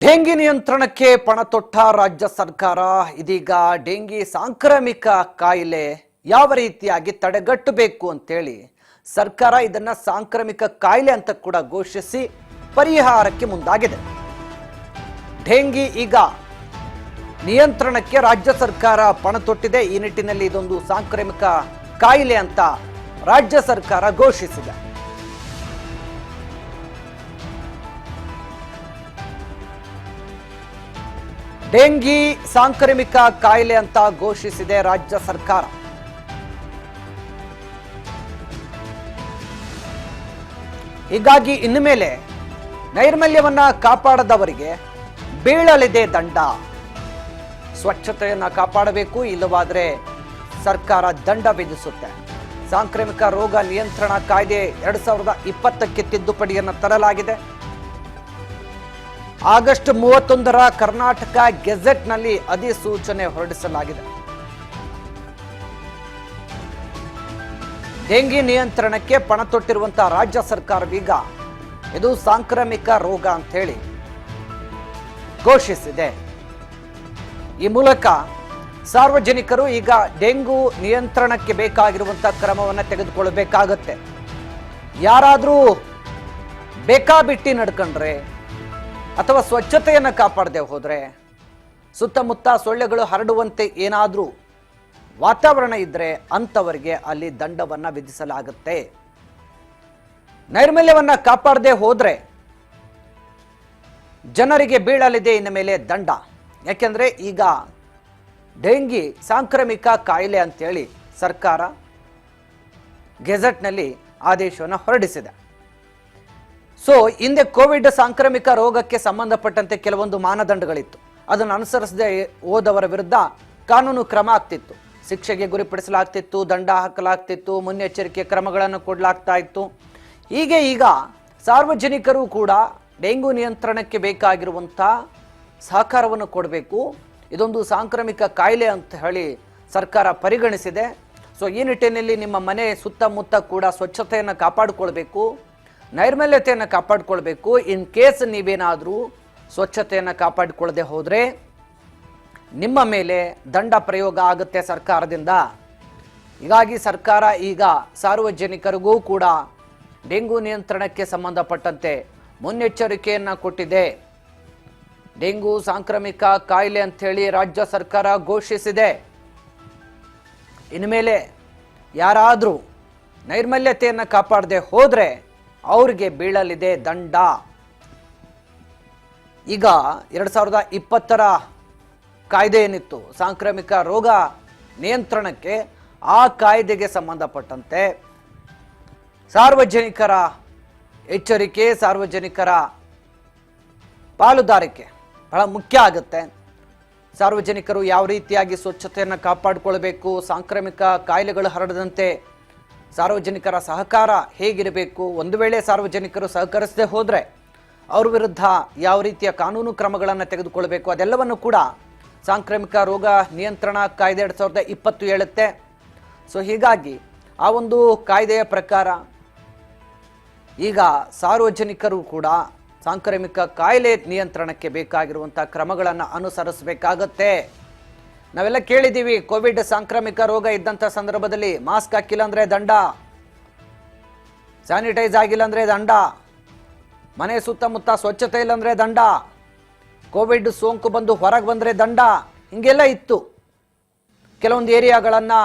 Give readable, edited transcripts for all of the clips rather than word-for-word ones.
Dengue ನಿಯಂತ್ರಣಕ್ಕೆ ಪಣ ತೊಟ್ಟ ರಾಜ್ಯ ಸರ್ಕಾರ ಇದೀಗ ಡೆಂಗಿ ಸಾಂಕ್ರಾಮಿಕ ಕಾಯಿಲೆ ಯಾವ ರೀತಿಯಾಗಿ ತಡೆಗಟ್ಟಬೇಕು ಅಂತೇಳಿ ಸರ್ಕಾರ ಇದನ್ನ ಸಾಂಕ್ರಾಮಿಕ ಕಾಯಿಲೆ ಅಂತ ಕೂಡ ಘೋಷಿಸಿ ಪರಿಹಾರಕ್ಕೆ ಮುಂದಾಗಿದೆ. ಡೆಂಗಿ ಈಗ ನಿಯಂತ್ರಣಕ್ಕೆ ರಾಜ್ಯ ಸರ್ಕಾರ ಪಣ ತೊಟ್ಟಿದೆ. ಈ ನಿಟ್ಟಿನಲ್ಲಿ ಇದೊಂದು ಸಾಂಕ್ರಾಮಿಕ ಕಾಯಿಲೆ ಅಂತ ರಾಜ್ಯ ಸರ್ಕಾರ ಘೋಷಿಸಿದೆ. ಡೆಂಗಿ ಸಾಂಕ್ರಾಮಿಕ ಕಾಯಿಲೆ ಅಂತ ಘೋಷಿಸಿದೆ ರಾಜ್ಯ ಸರ್ಕಾರ. ಹೀಗಾಗಿ ಇನ್ನು ಮೇಲೆ ನೈರ್ಮಲ್ಯವನ್ನ ಕಾಪಾಡದವರಿಗೆ ಬೀಳಲಿದೆ ದಂಡ. ಸ್ವಚ್ಛತೆಯನ್ನ ಕಾಪಾಡಬೇಕು, ಇಲ್ಲವಾದರೆ ಸರ್ಕಾರ ದಂಡ ವಿಧಿಸುತ್ತೆ. ಸಾಂಕ್ರಾಮಿಕ ರೋಗ ನಿಯಂತ್ರಣ ಕಾಯ್ದೆ 2020ಕ್ಕೆ ತಿದ್ದುಪಡಿಯನ್ನು ತರಲಾಗಿದೆ. ಆಗಸ್ಟ್ 31ರ ಕರ್ನಾಟಕ ಗೆಜೆಟ್ನಲ್ಲಿ ಅಧಿಸೂಚನೆ ಹೊರಡಿಸಲಾಗಿದೆ. ಡೆಂಗಿ ನಿಯಂತ್ರಣಕ್ಕೆ ಪಣ ತೊಟ್ಟಿರುವಂತಹ ರಾಜ್ಯ ಸರ್ಕಾರವೀಗ ಇದು ಸಾಂಕ್ರಾಮಿಕ ರೋಗ ಅಂತ ಹೇಳಿ ಘೋಷಿಸಿದೆ. ಈ ಮೂಲಕ ಸಾರ್ವಜನಿಕರು ಈಗ ಡೆಂಗು ನಿಯಂತ್ರಣಕ್ಕೆ ಬೇಕಾಗಿರುವಂತಹ ಕ್ರಮವನ್ನು ತೆಗೆದುಕೊಳ್ಳಬೇಕಾಗತ್ತೆ. ಯಾರಾದರೂ ಬೇಕಾಬಿಟ್ಟಿ ನಡ್ಕೊಂಡ್ರೆ ಅಥವಾ ಸ್ವಚ್ಛತೆಯನ್ನು ಕಾಪಾಡದೆ ಹೋದರೆ, ಸುತ್ತಮುತ್ತ ಸೊಳ್ಳೆಗಳು ಹರಡುವಂತೆ ಏನಾದರೂ ವಾತಾವರಣ ಇದ್ದರೆ ಅಂಥವರಿಗೆ ಅಲ್ಲಿ ದಂಡವನ್ನು ವಿಧಿಸಲಾಗುತ್ತೆ. ನೈರ್ಮಲ್ಯವನ್ನು ಕಾಪಾಡದೆ ಹೋದರೆ ಜನರಿಗೆ ಬೀಳಲಿದೆ ಇನ್ನು ಮೇಲೆ ದಂಡ. ಯಾಕೆಂದರೆ ಈಗ ಡೆಂಗಿ ಸಾಂಕ್ರಾಮಿಕ ಕಾಯಿಲೆ ಅಂತೇಳಿ ಸರ್ಕಾರ ಗೆಜೆಟ್ನಲ್ಲಿ ಆದೇಶವನ್ನು ಹೊರಡಿಸಿದೆ. ಸೊ ಹಿಂದೆ ಕೋವಿಡ್ ಸಾಂಕ್ರಾಮಿಕ ರೋಗಕ್ಕೆ ಸಂಬಂಧಪಟ್ಟಂತೆ ಕೆಲವೊಂದು ಮಾನದಂಡಗಳಿತ್ತು. ಅದನ್ನು ಅನುಸರಿಸದೆ ಹೋದವರ ವಿರುದ್ಧ ಕಾನೂನು ಕ್ರಮ ಆಗ್ತಿತ್ತು, ಶಿಕ್ಷೆಗೆ ಗುರಿಪಡಿಸಲಾಗ್ತಿತ್ತು, ದಂಡ ಹಾಕಲಾಗ್ತಿತ್ತು, ಮುನ್ನೆಚ್ಚರಿಕೆ ಕ್ರಮಗಳನ್ನು ಕೊಡಲಾಗ್ತಾ ಇತ್ತು. ಹೀಗೆ ಈಗ ಸಾರ್ವಜನಿಕರು ಕೂಡ ಡೆಂಗು ನಿಯಂತ್ರಣಕ್ಕೆ ಬೇಕಾಗಿರುವಂಥ ಸಹಕಾರವನ್ನು ಕೊಡಬೇಕು. ಇದೊಂದು ಸಾಂಕ್ರಾಮಿಕ ಕಾಯಿಲೆ ಅಂತ ಹೇಳಿ ಸರ್ಕಾರ ಪರಿಗಣಿಸಿದೆ. ಸೊ ಈ ನಿಟ್ಟಿನಲ್ಲಿ ನಿಮ್ಮ ಮನೆ ಸುತ್ತಮುತ್ತ ಕೂಡ ಸ್ವಚ್ಛತೆಯನ್ನು ಕಾಪಾಡಿಕೊಳ್ಬೇಕು, ನೈರ್ಮಲ್ಯತೆಯನ್ನು ಕಾಪಾಡಿಕೊಳ್ಬೇಕು. ಇನ್ ಕೇಸ್ ನೀವೇನಾದರೂ ಸ್ವಚ್ಛತೆಯನ್ನು ಕಾಪಾಡಿಕೊಳ್ಳದೆ ಹೋದರೆ ನಿಮ್ಮ ಮೇಲೆ ದಂಡ ಪ್ರಯೋಗ ಆಗುತ್ತೆ ಸರ್ಕಾರದಿಂದ. ಹೀಗಾಗಿ ಸರ್ಕಾರ ಈಗ ಸಾರ್ವಜನಿಕರಿಗೂ ಕೂಡ ಡೆಂಗು ನಿಯಂತ್ರಣಕ್ಕೆ ಸಂಬಂಧಪಟ್ಟಂತೆ ಮುನ್ನೆಚ್ಚರಿಕೆಯನ್ನು ಕೊಟ್ಟಿದೆ. ಡೆಂಗು ಸಾಂಕ್ರಾಮಿಕ ಕಾಯಿಲೆ ಅಂಥೇಳಿ ರಾಜ್ಯ ಸರ್ಕಾರ ಘೋಷಿಸಿದೆ. ಇನ್ಮೇಲೆ ಯಾರಾದರೂ ನೈರ್ಮಲ್ಯತೆಯನ್ನು ಕಾಪಾಡದೆ ಹೋದರೆ ಅವ್ರಿಗೆ ಬೀಳಲಿದೆ ದಂಡ. ಈಗ 2020ರ ಕಾಯ್ದೆ ಏನಿತ್ತು ಸಾಂಕ್ರಾಮಿಕ ರೋಗ ನಿಯಂತ್ರಣಕ್ಕೆ, ಆ ಕಾಯ್ದೆಗೆ ಸಂಬಂಧಪಟ್ಟಂತೆ ಸಾರ್ವಜನಿಕರ ಎಚ್ಚರಿಕೆ, ಸಾರ್ವಜನಿಕರ ಪಾಲುದಾರಿಕೆ ಬಹಳ ಮುಖ್ಯ ಆಗುತ್ತೆ. ಸಾರ್ವಜನಿಕರು ಯಾವ ರೀತಿಯಾಗಿ ಸ್ವಚ್ಛತೆಯನ್ನು ಕಾಪಾಡಿಕೊಳ್ಬೇಕು, ಸಾಂಕ್ರಾಮಿಕ ಕಾಯಿಲೆಗಳು ಹರಡದಂತೆ ಸಾರ್ವಜನಿಕರ ಸಹಕಾರ ಹೇಗಿರಬೇಕು, ಒಂದು ವೇಳೆ ಸಾರ್ವಜನಿಕರು ಸಹಕರಿಸದೆ ಹೋದರೆ ಅವ್ರ ವಿರುದ್ಧ ಯಾವ ರೀತಿಯ ಕಾನೂನು ಕ್ರಮಗಳನ್ನು ತೆಗೆದುಕೊಳ್ಬೇಕು, ಅದೆಲ್ಲವನ್ನು ಕೂಡ ಸಾಂಕ್ರಾಮಿಕ ರೋಗ ನಿಯಂತ್ರಣ ಕಾಯ್ದೆ 2020 ಹೇಳುತ್ತೆ. ಸೊ ಹೀಗಾಗಿ ಆ ಒಂದು ಕಾಯ್ದೆಯ ಪ್ರಕಾರ ಈಗ ಸಾರ್ವಜನಿಕರು ಕೂಡ ಸಾಂಕ್ರಾಮಿಕ ಕಾಯಿಲೆ ನಿಯಂತ್ರಣಕ್ಕೆ ಬೇಕಾಗಿರುವಂಥ ಕ್ರಮಗಳನ್ನು ಅನುಸರಿಸಬೇಕಾಗತ್ತೆ. ನಾವೆಲ್ಲ ಕೇಳಿದ್ದೀವಿ, ಕೋವಿಡ್ ಸಾಂಕ್ರಾಮಿಕ ರೋಗ ಇದ್ದಂಥ ಸಂದರ್ಭದಲ್ಲಿ ಮಾಸ್ಕ್ ಹಾಕಿಲ್ಲ ಅಂದರೆ ದಂಡ, ಸ್ಯಾನಿಟೈಸ್ ಆಗಿಲ್ಲ ಅಂದರೆ ದಂಡ, ಮನೆ ಸುತ್ತಮುತ್ತ ಸ್ವಚ್ಛತೆ ಇಲ್ಲ ಅಂದರೆ ದಂಡ, ಕೋವಿಡ್ ಸೋಂಕು ಬಂದು ಹೊರಗೆ ಬಂದರೆ ದಂಡ, ಹಿಂಗೆಲ್ಲ ಇತ್ತು. ಕೆಲವೊಂದು ಏರಿಯಾಗಳನ್ನು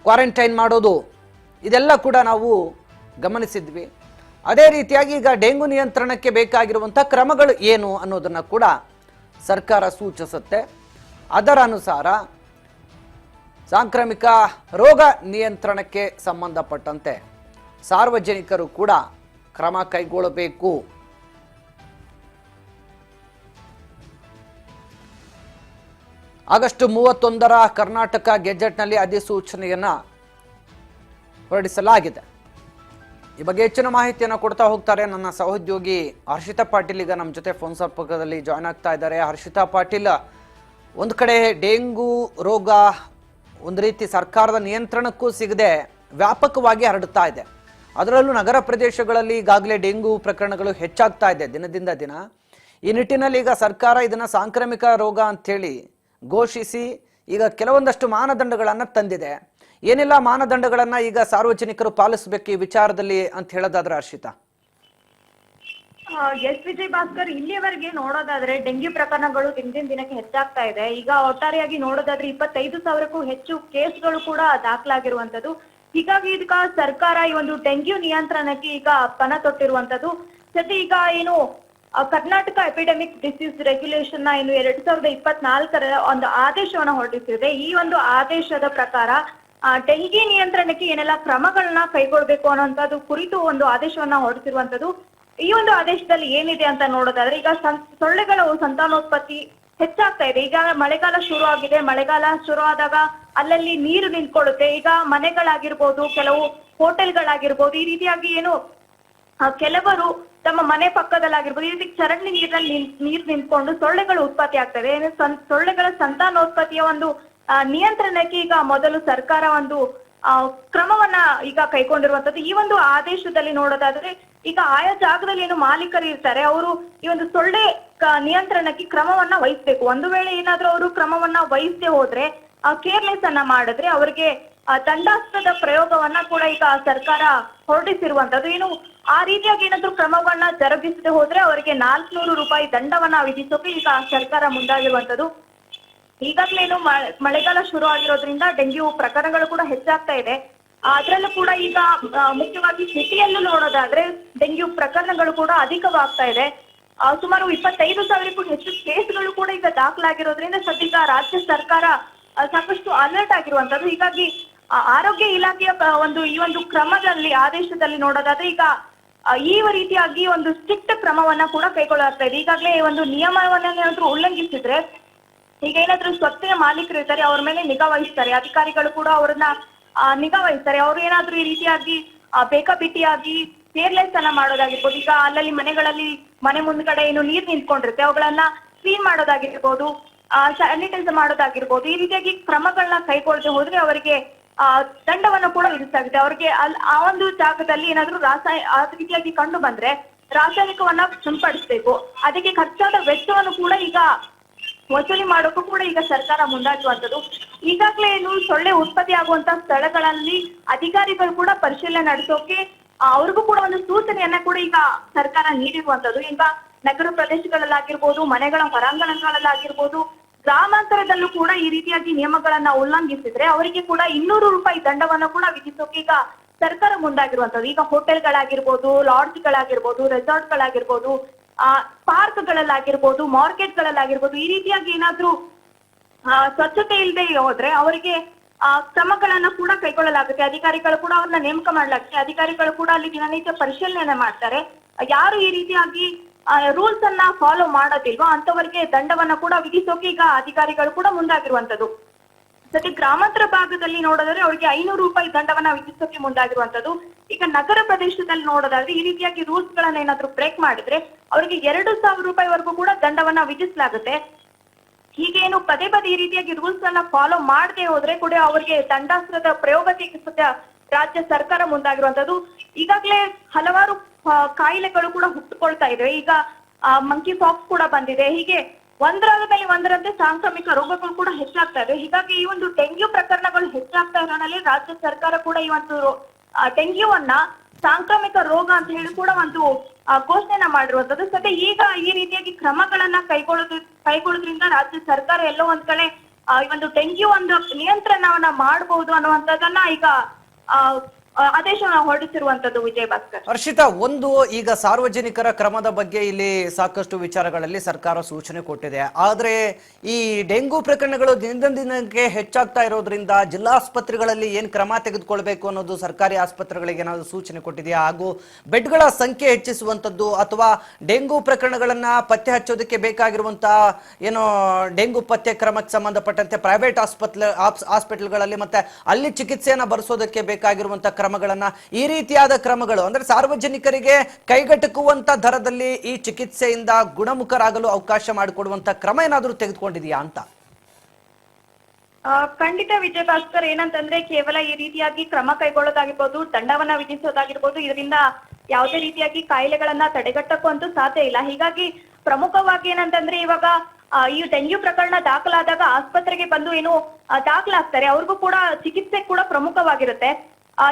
ಕ್ವಾರಂಟೈನ್ ಮಾಡೋದು, ಇದೆಲ್ಲ ಕೂಡ ನಾವು ಗಮನಿಸಿದ್ವಿ. ಅದೇ ರೀತಿಯಾಗಿ ಈಗ ಡೆಂಗು ನಿಯಂತ್ರಣಕ್ಕೆ ಬೇಕಾಗಿರುವಂಥ ಕ್ರಮಗಳು ಏನು ಅನ್ನೋದನ್ನು ಕೂಡ ಸರ್ಕಾರ ಸೂಚಿಸುತ್ತೆ. ಅದರ ಅನುಸಾರ ಸಾಂಕ್ರಾಮಿಕ ರೋಗ ನಿಯಂತ್ರಣಕ್ಕೆ ಸಂಬಂಧಪಟ್ಟಂತೆ ಸಾರ್ವಜನಿಕರು ಕೂಡ ಕ್ರಮ ಕೈಗೊಳ್ಳಬೇಕು. ಆಗಸ್ಟ್ 31ರ ಕರ್ನಾಟಕ ಗೆಜೆಟ್ನಲ್ಲಿ ಅಧಿಸೂಚನೆಯನ್ನು ಹೊರಡಿಸಲಾಗಿದೆ. ಈ ಬಗ್ಗೆ ಹೆಚ್ಚಿನ ಮಾಹಿತಿಯನ್ನು ಕೊಡ್ತಾ ಹೋಗ್ತಾರೆ ನನ್ನ ಸಹೋದ್ಯೋಗಿ ಹರ್ಷಿತಾ ಪಾಟೀಲ್. ಈಗ ನಮ್ಮ ಜೊತೆ ಫೋನ್ ಸಂಪರ್ಕದಲ್ಲಿ ಜಾಯ್ನ್ ಆಗ್ತಾ ಇದ್ದಾರೆ. ಹರ್ಷಿತಾ ಪಾಟೀಲ್, ಒಂದು ಕಡೆ ಡೆಂಗು ರೋಗ ಒಂದು ರೀತಿ ಸರ್ಕಾರದ ನಿಯಂತ್ರಣಕ್ಕೂ ಸಿಗದೆ ವ್ಯಾಪಕವಾಗಿ ಹರಡುತ್ತಾ ಇದೆ. ಅದರಲ್ಲೂ ನಗರ ಪ್ರದೇಶಗಳಲ್ಲಿ ಈಗಾಗಲೇ ಡೆಂಗು ಪ್ರಕರಣಗಳು ಹೆಚ್ಚಾಗ್ತಾ ಇದೆ ದಿನದಿಂದ ದಿನ. ಈ ನಿಟ್ಟಿನಲ್ಲಿ ಈಗ ಸರ್ಕಾರ ಇದನ್ನ ಸಾಂಕ್ರಾಮಿಕ ರೋಗ ಅಂತೇಳಿ ಘೋಷಿಸಿ ಈಗ ಕೆಲವೊಂದಷ್ಟು ಮಾನದಂಡಗಳನ್ನು ತಂದಿದೆ. ಏನೆಲ್ಲ ಮಾನದಂಡಗಳನ್ನ ಈಗ ಸಾರ್ವಜನಿಕರು ಪಾಲಿಸಬೇಕು ಈ ವಿಚಾರದಲ್ಲಿ ಅಂತ ಹೇಳೋದಾದ್ರೆ ಹರ್ಷಿತಾ? ಎಸ್ ವಿಜಯ್ ಭಾಸ್ಕರ್, ಇಲ್ಲಿಯವರೆಗೆ ನೋಡೋದಾದ್ರೆ ಡೆಂಗ್ಯೂ ಪ್ರಕರಣಗಳು ದಿನದಿಂದ ದಿನಕ್ಕೆ ಹೆಚ್ಚಾಗ್ತಾ ಇದೆ. ಈಗ ಒಟ್ಟಾರೆಯಾಗಿ ನೋಡೋದಾದ್ರೆ 25,000ಕ್ಕೂ ಹೆಚ್ಚು ಕೇಸ್ಗಳು ಕೂಡ ದಾಖಲಾಗಿರುವಂತದ್ದು. ಹೀಗಾಗಿ ಇದಕ್ಕ ಸರ್ಕಾರ ಈ ಒಂದು ಡೆಂಗ್ಯೂ ನಿಯಂತ್ರಣಕ್ಕೆ ಈಗ ಪಣ ತೊಟ್ಟಿರುವಂತದ್ದು. ಜೊತೆ ಈಗ ಏನು ಕರ್ನಾಟಕ ಎಪಿಡೆಮಿಕ್ ಡಿಸೀಸ್ ರೆಗ್ಯುಲೇಷನ್ ನ ಏನು 2024ರ ಒಂದು ಆದೇಶವನ್ನ ಹೊರಡಿಸಿದೆ. ಈ ಒಂದು ಆದೇಶದ ಪ್ರಕಾರ ಡೆಂಗಿ ನಿಯಂತ್ರಣಕ್ಕೆ ಏನೆಲ್ಲ ಕ್ರಮಗಳನ್ನ ಕೈಗೊಳ್ಬೇಕು ಅನ್ನೋಂಥದ್ದು ಕುರಿತು ಒಂದು ಆದೇಶವನ್ನ ಹೊರಡಿಸಿರುವಂತದ್ದು. ಈ ಒಂದು ಆದೇಶದಲ್ಲಿ ಏನಿದೆ ಅಂತ ನೋಡೋದಾದ್ರೆ, ಈಗ ಸೊಳ್ಳೆಗಳ ಸಂತಾನೋತ್ಪತ್ತಿ ಹೆಚ್ಚಾಗ್ತಾ ಇದೆ. ಈಗ ಮಳೆಗಾಲ ಶುರು ಆಗಿದೆ. ಮಳೆಗಾಲ ಶುರು ಆದಾಗ ಅಲ್ಲಲ್ಲಿ ನೀರು ನಿಂತ್ಕೊಳ್ಳುತ್ತೆ. ಈಗ ಮನೆಗಳಾಗಿರ್ಬೋದು, ಕೆಲವು ಹೋಟೆಲ್ಗಳಾಗಿರ್ಬೋದು, ಈ ರೀತಿಯಾಗಿ ಏನು ಕೆಲವರು ತಮ್ಮ ಮನೆ ಪಕ್ಕದಲ್ಲಾಗಿರ್ಬೋದು, ಈ ರೀತಿ ಚರಂಡಿ ನೀರಲ್ಲಿ ನೀರು ನಿಂತ್ಕೊಂಡು ಸೊಳ್ಳೆಗಳು ಉತ್ಪತ್ತಿ ಆಗ್ತದೆ. ಸೊಳ್ಳೆಗಳ ಸಂತಾನೋತ್ಪತ್ತಿಯ ಒಂದು ನಿಯಂತ್ರಣಕ್ಕೆ ಈಗ ಮೊದಲು ಸರ್ಕಾರ ಒಂದು ಕ್ರಮವನ್ನ ಈಗ ಕೈಗೊಂಡಿರುವಂತದ್ದು. ಈ ಒಂದು ಆದೇಶದಲ್ಲಿ ನೋಡೋದಾದ್ರೆ, ಈಗ ಆಯಾ ಜಾಗದಲ್ಲಿ ಏನು ಮಾಲೀಕರು ಇರ್ತಾರೆ, ಅವರು ಈ ಒಂದು ಸೊಳ್ಳೆ ನಿಯಂತ್ರಣಕ್ಕೆ ಕ್ರಮವನ್ನ ವಹಿಸ್ಬೇಕು. ಒಂದು ವೇಳೆ ಏನಾದ್ರೂ ಅವರು ಕ್ರಮವನ್ನ ವಹಿಸದೆ ಹೋದ್ರೆ, ಕೇರ್ಲೆಸ್ ಅನ್ನ ಮಾಡಿದ್ರೆ ಅವರಿಗೆ ದಂಡಾಸ್ತ್ರದ ಪ್ರಯೋಗವನ್ನ ಕೂಡ ಈಗ ಸರ್ಕಾರ ಹೊರಡಿಸಿರುವಂತದ್ದು. ಏನು ಆ ರೀತಿಯಾಗಿ ಏನಾದ್ರೂ ಕ್ರಮವನ್ನ ಜರುಗಿಸದೆ ಹೋದ್ರೆ ಅವರಿಗೆ 400 ರೂಪಾಯಿ ದಂಡವನ್ನ ವಿಧಿಸೋಕೆ ಈಗ ಸರ್ಕಾರ ಮುಂದಾಗಿರುವಂತದ್ದು. ಈಗಾಗಲೇ ಏನು ಮಳೆಗಾಲ ಶುರು ಆಗಿರೋದ್ರಿಂದ ಡೆಂಗ್ಯೂ ಪ್ರಕರಣಗಳು ಕೂಡ ಹೆಚ್ಚಾಗ್ತಾ ಇದೆ. ಅದ್ರಲ್ಲೂ ಕೂಡ ಈಗ ಮುಖ್ಯವಾಗಿ ಸಿಟಿಯಲ್ಲೂ ನೋಡೋದಾದ್ರೆ ಡೆಂಗ್ಯೂ ಪ್ರಕರಣಗಳು ಕೂಡ ಅಧಿಕವಾಗ್ತಾ ಇದೆ. ಸುಮಾರು 25,000ಕ್ಕೂ ಹೆಚ್ಚು ಕೇಸ್ಗಳು ಕೂಡ ಈಗ ದಾಖಲಾಗಿರೋದ್ರಿಂದ ಸದ್ಯಕ್ಕೆ ರಾಜ್ಯ ಸರ್ಕಾರ ಸಾಕಷ್ಟು ಅಲರ್ಟ್ ಆಗಿರುವಂತದ್ದು. ಹೀಗಾಗಿ ಆರೋಗ್ಯ ಇಲಾಖೆಯ ಈ ಒಂದು ಕ್ರಮದಲ್ಲಿ ಆದೇಶದಲ್ಲಿ ನೋಡೋದಾದ್ರೆ, ಈಗ ಈ ರೀತಿಯಾಗಿ ಒಂದು ಸ್ಟ್ರಿಕ್ಟ್ ಕ್ರಮವನ್ನ ಕೂಡ ಕೈಗೊಳ್ಳಲಾಗ್ತಾ ಇದೆ. ಈಗಾಗಲೇ ಒಂದು ನಿಯಮವನ್ನೇನಾದ್ರೂ ಉಲ್ಲಂಘಿಸಿದ್ರೆ, ಈಗ ಏನಾದ್ರೂ ಸ್ವತ್ತೆಯ ಮಾಲೀಕರು ಇರ್ತಾರೆ, ಅವ್ರ ಮೇಲೆ ನಿಗಾ ವಹಿಸ್ತಾರೆ. ಅಧಿಕಾರಿಗಳು ಕೂಡ ಅವ್ರನ್ನ ನಿಗಾ ವಹಿಸ್ತಾರೆ. ಅವ್ರು ಏನಾದ್ರೂ ಈ ರೀತಿಯಾಗಿ ಬೇಕಾಬಿಟ್ಟಿಯಾಗಿ ಕೇರ್ಲೆಸ್ ಅನ್ನ ಮಾಡೋದಾಗಿರ್ಬೋದು, ಈಗ ಅಲ್ಲಲ್ಲಿ ಮನೆಗಳಲ್ಲಿ ಮನೆ ಮುಂದ್ಗಡೆ ಏನು ನೀರ್ ನಿಂತ್ಕೊಂಡಿರುತ್ತೆ ಅವುಗಳನ್ನ ಕ್ಲೀನ್ ಮಾಡೋದಾಗಿರ್ಬೋದು, ಸ್ಯಾನಿಟೈಸ್ ಮಾಡೋದಾಗಿರ್ಬೋದು, ಈ ರೀತಿಯಾಗಿ ಕ್ರಮಗಳನ್ನ ಕೈಗೊಳ್ಳದೆ ಹೋದ್ರೆ ಅವರಿಗೆ ದಂಡವನ್ನು ಕೂಡ ವಿಧಿಸಲಾಗಿದೆ. ಅವ್ರಿಗೆ ಆ ಒಂದು ಜಾಗದಲ್ಲಿ ಏನಾದ್ರೂ ಆ ರೀತಿಯಾಗಿ ಕಂಡು ಬಂದ್ರೆ ರಾಸಾಯನಿಕವನ್ನ ಸಿಂಪಡಿಸಬೇಕು. ಅದಕ್ಕೆ ಖರ್ಚಾದ ವೆಚ್ಚವನ್ನು ಕೂಡ ಈಗ ವಸೂಲಿ ಮಾಡೋಕ್ಕೂ ಕೂಡ ಈಗ ಸರ್ಕಾರ ಮುಂದಾಗಿರುವಂತದ್ದು. ಈಗಾಗಲೇ ಏನು ಸೊಳ್ಳೆ ಉತ್ಪತ್ತಿ ಆಗುವಂತ ಸ್ಥಳಗಳಲ್ಲಿ ಅಧಿಕಾರಿಗಳು ಕೂಡ ಪರಿಶೀಲನೆ ನಡೆಸೋಕೆ ಅವ್ರಿಗೂ ಕೂಡ ಒಂದು ಸೂಚನೆಯನ್ನ ಕೂಡ ಈಗ ಸರ್ಕಾರ ನೀಡಿರುವಂತದ್ದು. ಈಗ ನಗರ ಪ್ರದೇಶಗಳಲ್ಲಾಗಿರ್ಬೋದು, ಮನೆಗಳ ಹೊರಾಂಗಣಗಳಲ್ಲಾಗಿರ್ಬೋದು, ಗ್ರಾಮಾಂತರದಲ್ಲೂ ಕೂಡ ಈ ರೀತಿಯಾಗಿ ನಿಯಮಗಳನ್ನ ಉಲ್ಲಂಘಿಸಿದ್ರೆ ಅವರಿಗೆ ಕೂಡ 200 ರೂಪಾಯಿ ದಂಡವನ್ನು ಕೂಡ ವಿಧಿಸೋಕೆ ಈಗ ಸರ್ಕಾರ ಮುಂದಾಗಿರುವಂತದ್ದು. ಈಗ ಹೋಟೆಲ್ಗಳಾಗಿರ್ಬೋದು, ಲಾಡ್ಜ್ಗಳಾಗಿರ್ಬೋದು, ರೆಸಾರ್ಟ್ಗಳಾಗಿರ್ಬೋದು, ಪಾರ್ಕ್ಗಳಲ್ಲಾಗಿರ್ಬೋದು, ಮಾರ್ಕೆಟ್ಗಳಲ್ಲಾಗಿರ್ಬೋದು, ಈ ರೀತಿಯಾಗಿ ಏನಾದ್ರೂ ಸ್ವಚ್ಛತೆ ಇಲ್ಲದೆ ಹೋದ್ರೆ ಅವರಿಗೆ ಕ್ರಮಗಳನ್ನ ಕೂಡ ಕೈಗೊಳ್ಳಲಾಗುತ್ತೆ. ಅಧಿಕಾರಿಗಳು ಕೂಡ ಅವ್ರನ್ನ ನೇಮಕ ಮಾಡಲಾಗುತ್ತೆ. ಅಧಿಕಾರಿಗಳು ಕೂಡ ಅಲ್ಲಿ ದಿನನಿತ್ಯ ಪರಿಶೀಲನೆ ಮಾಡ್ತಾರೆ. ಯಾರು ಈ ರೀತಿಯಾಗಿ ರೂಲ್ಸ್ ಅನ್ನ ಫಾಲೋ ಮಾಡೋದಿಲ್ವೋ ಅಂತವರಿಗೆ ದಂಡವನ್ನ ಕೂಡ ವಿಧಿಸೋಕೆ ಈಗ ಅಧಿಕಾರಿಗಳು ಕೂಡ ಮುಂದಾಗಿರುವಂತದ್ದು. ಜೊತೆ ಗ್ರಾಮಾಂತರ ಭಾಗದಲ್ಲಿ ನೋಡೋದಾದ್ರೆ ಅವರಿಗೆ 500 ರೂಪಾಯಿ ದಂಡವನ್ನ ವಿಧಿಸೋಕೆ ಮುಂದಾಗಿರುವಂತದ್ದು. ಈಗ ನಗರ ಪ್ರದೇಶದಲ್ಲಿ ನೋಡೋದಾದ್ರೆ ಈ ರೀತಿಯಾಗಿ ರೂಲ್ಸ್ ಗಳನ್ನ ಏನಾದ್ರೂ ಬ್ರೇಕ್ ಮಾಡಿದ್ರೆ ಅವರಿಗೆ 2,000 ರೂಪಾಯಿವರೆಗೂ ಕೂಡ ದಂಡವನ್ನ ವಿಧಿಸಲಾಗುತ್ತೆ. ಹೀಗೇನು ಪದೇ ಪದೇ ಈ ರೀತಿಯಾಗಿ ರೂಲ್ಸ್ ಅನ್ನ ಫಾಲೋ ಮಾಡದೆ ಹೋದ್ರೆ ಕೂಡ ಅವರಿಗೆ ದಂಡಾಸ್ತ್ರದ ಪ್ರಯೋಗಕ್ಕೆ ಸದ್ಯ ರಾಜ್ಯ ಸರ್ಕಾರ ಮುಂದಾಗಿರುವಂತದ್ದು. ಈಗಾಗಲೇ ಹಲವಾರು ಕಾಯಿಲೆಗಳು ಕೂಡ ಹುಟ್ಟುಕೊಳ್ತಾ ಇದೆ. ಈಗ ಮಂಕಿ ಪಾಕ್ಸ್ ಕೂಡ ಬಂದಿದೆ. ಹೀಗೆ ಒಂದರಾದ ಮೇಲೆ ಒಂದರಂತೆ ಸಾಂಕ್ರಾಮಿಕ ರೋಗಗಳು ಕೂಡ ಹೆಚ್ಚಾಗ್ತಾ ಇದೆ. ಹೀಗಾಗಿ ಈ ಒಂದು ಡೆಂಗ್ಯೂ ಪ್ರಕರಣಗಳು ಹೆಚ್ಚಾಗ್ತಾ ಇರೋದ್ರಲ್ಲಿ ರಾಜ್ಯ ಸರ್ಕಾರ ಕೂಡ ಈ ಒಂದು ಡೆಂಗ್ಯೂವನ್ನ ಸಾಂಕ್ರಾಮಿಕ ರೋಗ ಅಂತ ಹೇಳಿ ಕೂಡ ಒಂದು ಘೋಷಣೆಯನ್ನ ಮಾಡಿರುವಂತದ್ದು. ಸದ್ಯ ಈಗ ಈ ರೀತಿಯಾಗಿ ಕ್ರಮಗಳನ್ನ ಕೈಗೊಳ್ಳೋದ್ರಿಂದ ರಾಜ್ಯ ಸರ್ಕಾರ ಎಲ್ಲೋ ಒಂದ್ ಕಡೆ ಈ ಒಂದು ಡೆಂಗ್ಯೂ ಒಂದು ನಿಯಂತ್ರಣವನ್ನ ಮಾಡಬಹುದು ಅನ್ನುವಂಥದ್ದನ್ನ ಈಗ ಆದೇಶವನ್ನು ಹೊರಡಿಸಿರುವಂತದ್ದು. ವಿಜಯ್ ಭಾಸ್ಕರ್. ಹರ್ಷಿತಾ, ಒಂದು ಈಗ ಸಾರ್ವಜನಿಕರ ಕ್ರಮದ ಬಗ್ಗೆ ಇಲ್ಲಿ ಸಾಕಷ್ಟು ವಿಚಾರಗಳಲ್ಲಿ ಸರ್ಕಾರ ಸೂಚನೆ ಕೊಟ್ಟಿದೆ. ಆದರೆ ಈ ಡೆಂಗು ಪ್ರಕರಣಗಳು ದಿನದಿಂದ ದಿನಕ್ಕೆ ಹೆಚ್ಚಾಗ್ತಾ ಇರೋದ್ರಿಂದ ಜಿಲ್ಲಾಸ್ಪತ್ರೆಗಳಲ್ಲಿ ಏನು ಕ್ರಮ ತೆಗೆದುಕೊಳ್ಬೇಕು ಅನ್ನೋದು ಸರ್ಕಾರಿ ಆಸ್ಪತ್ರೆಗಳಿಗೆ ಏನಾದರೂ ಸೂಚನೆ ಕೊಟ್ಟಿದೆಯಾ? ಹಾಗೂ ಬೆಡ್ಗಳ ಸಂಖ್ಯೆ ಹೆಚ್ಚಿಸುವಂಥದ್ದು ಅಥವಾ ಡೆಂಗು ಪ್ರಕರಣಗಳನ್ನ ಪತ್ತೆ ಹಚ್ಚೋದಕ್ಕೆ ಬೇಕಾಗಿರುವಂತಹ ಏನು ಡೆಂಗು ಪತ್ತೆ ಕ್ರಮಕ್ಕೆ ಸಂಬಂಧಪಟ್ಟಂತೆ ಪ್ರೈವೇಟ್ ಹಾಸ್ಪಿಟಲ್ಗಳಲ್ಲಿ ಮತ್ತೆ ಅಲ್ಲಿ ಚಿಕಿತ್ಸೆಯನ್ನ ಬರೆಸೋದಕ್ಕೆ ಬೇಕಾಗಿರುವಂತಹ ಕ್ರಮಗಳನ್ನ, ಈ ರೀತಿಯಾದ ಕ್ರಮಗಳು ಅಂದ್ರೆ ಸಾರ್ವಜನಿಕರಿಗೆ ಕೈಗೆಟುಕುವಂತ ದರದಲ್ಲಿ ಈ ಚಿಕಿತ್ಸೆಯಿಂದ ಗುಣಮುಖರಾಗಲು ಅವಕಾಶ ಮಾಡಿಕೊಡುವಂತ ಕ್ರಮ ಏನಾದರೂ ತೆಗೆದುಕೊಂಡಿದೆಯಾ ಅಂತ? ಖಂಡಿತ ವಿಜಯಭಾಸ್ಕರ್, ಏನಂತಂದ್ರೆ ಕೇವಲ ಈ ರೀತಿಯಾಗಿ ಕ್ರಮ ಕೈಗೊಳ್ಳೋದಾಗಿರ್ಬೋದು, ದಂಡವನ್ನ ವಿಧಿಸೋದಾಗಿರ್ಬೋದು, ಇದರಿಂದ ಯಾವುದೇ ರೀತಿಯಾಗಿ ಕಾಯಿಲೆಗಳನ್ನ ತಡೆಗಟ್ಟಕ್ಕೂ ಅಂತೂ ಸಾಧ್ಯ ಇಲ್ಲ. ಹೀಗಾಗಿ ಪ್ರಮುಖವಾಗಿ ಏನಂತಂದ್ರೆ ಇವಾಗ ಈ ಡೆಂಗ್ಯೂ ಪ್ರಕರಣ ದಾಖಲಾದಾಗ ಆಸ್ಪತ್ರೆಗೆ ಬಂದು ಏನು ದಾಖಲಾಗ್ತಾರೆ, ಅವ್ರಿಗೂ ಕೂಡ ಚಿಕಿತ್ಸೆ ಕೂಡ ಪ್ರಮುಖವಾಗಿರುತ್ತೆ.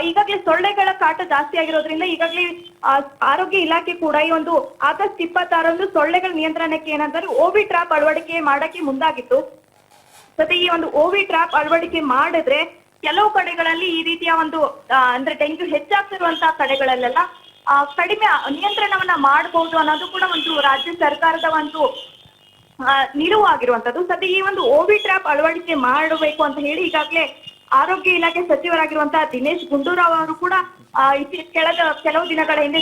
ಈಗಾಗಲೇ ಸೊಳ್ಳೆಗಳ ಕಾಟ ಜಾಸ್ತಿ ಆಗಿರೋದ್ರಿಂದ ಈಗಾಗಲೇ ಆರೋಗ್ಯ ಇಲಾಖೆ ಕೂಡ ಈ ಒಂದು ಆಗಸ್ಟ್ 26 ಸೊಳ್ಳೆಗಳ ನಿಯಂತ್ರಣಕ್ಕೆ ಏನಂತಾರೆ ಓವಿ ಟ್ರಾಪ್ ಅಳವಡಿಕೆ ಮಾಡಕ್ಕೆ ಮುಂದಾಗಿತ್ತು. ಜೊತೆ ಈ ಒಂದು ಓವಿ ಟ್ರಾಪ್ ಅಳವಡಿಕೆ ಮಾಡಿದ್ರೆ ಕೆಲವು ಕಡೆಗಳಲ್ಲಿ ಈ ರೀತಿಯ ಒಂದು ಅಂದ್ರೆ ಡೆಂಗ್ಯೂ ಹೆಚ್ಚಾಗ್ತಿರುವಂತಹ ಕಡೆಗಳಲ್ಲೆಲ್ಲ ಕಡಿಮೆ ನಿಯಂತ್ರಣವನ್ನ ಮಾಡಬಹುದು ಅನ್ನೋದು ಕೂಡ ಒಂದು ರಾಜ್ಯ ಸರ್ಕಾರದ ಒಂದು ನಿಲುವು ಆಗಿರುವಂತದ್ದು. ಸದ್ಯ ಈ ಒಂದು ಓವಿ ಟ್ರಾಪ್ ಅಳವಡಿಕೆ ಮಾಡಬೇಕು ಅಂತ ಹೇಳಿ ಈಗಾಗಲೇ ಆರೋಗ್ಯ ಇಲಾಖೆ ಸಚಿವರಾಗಿರುವಂತಹ ದಿನೇಶ್ ಗುಂಡೂರಾವ್ ಅವರು ಕೂಡ ಕೆಲವು ದಿನಗಳ ಹಿಂದೆ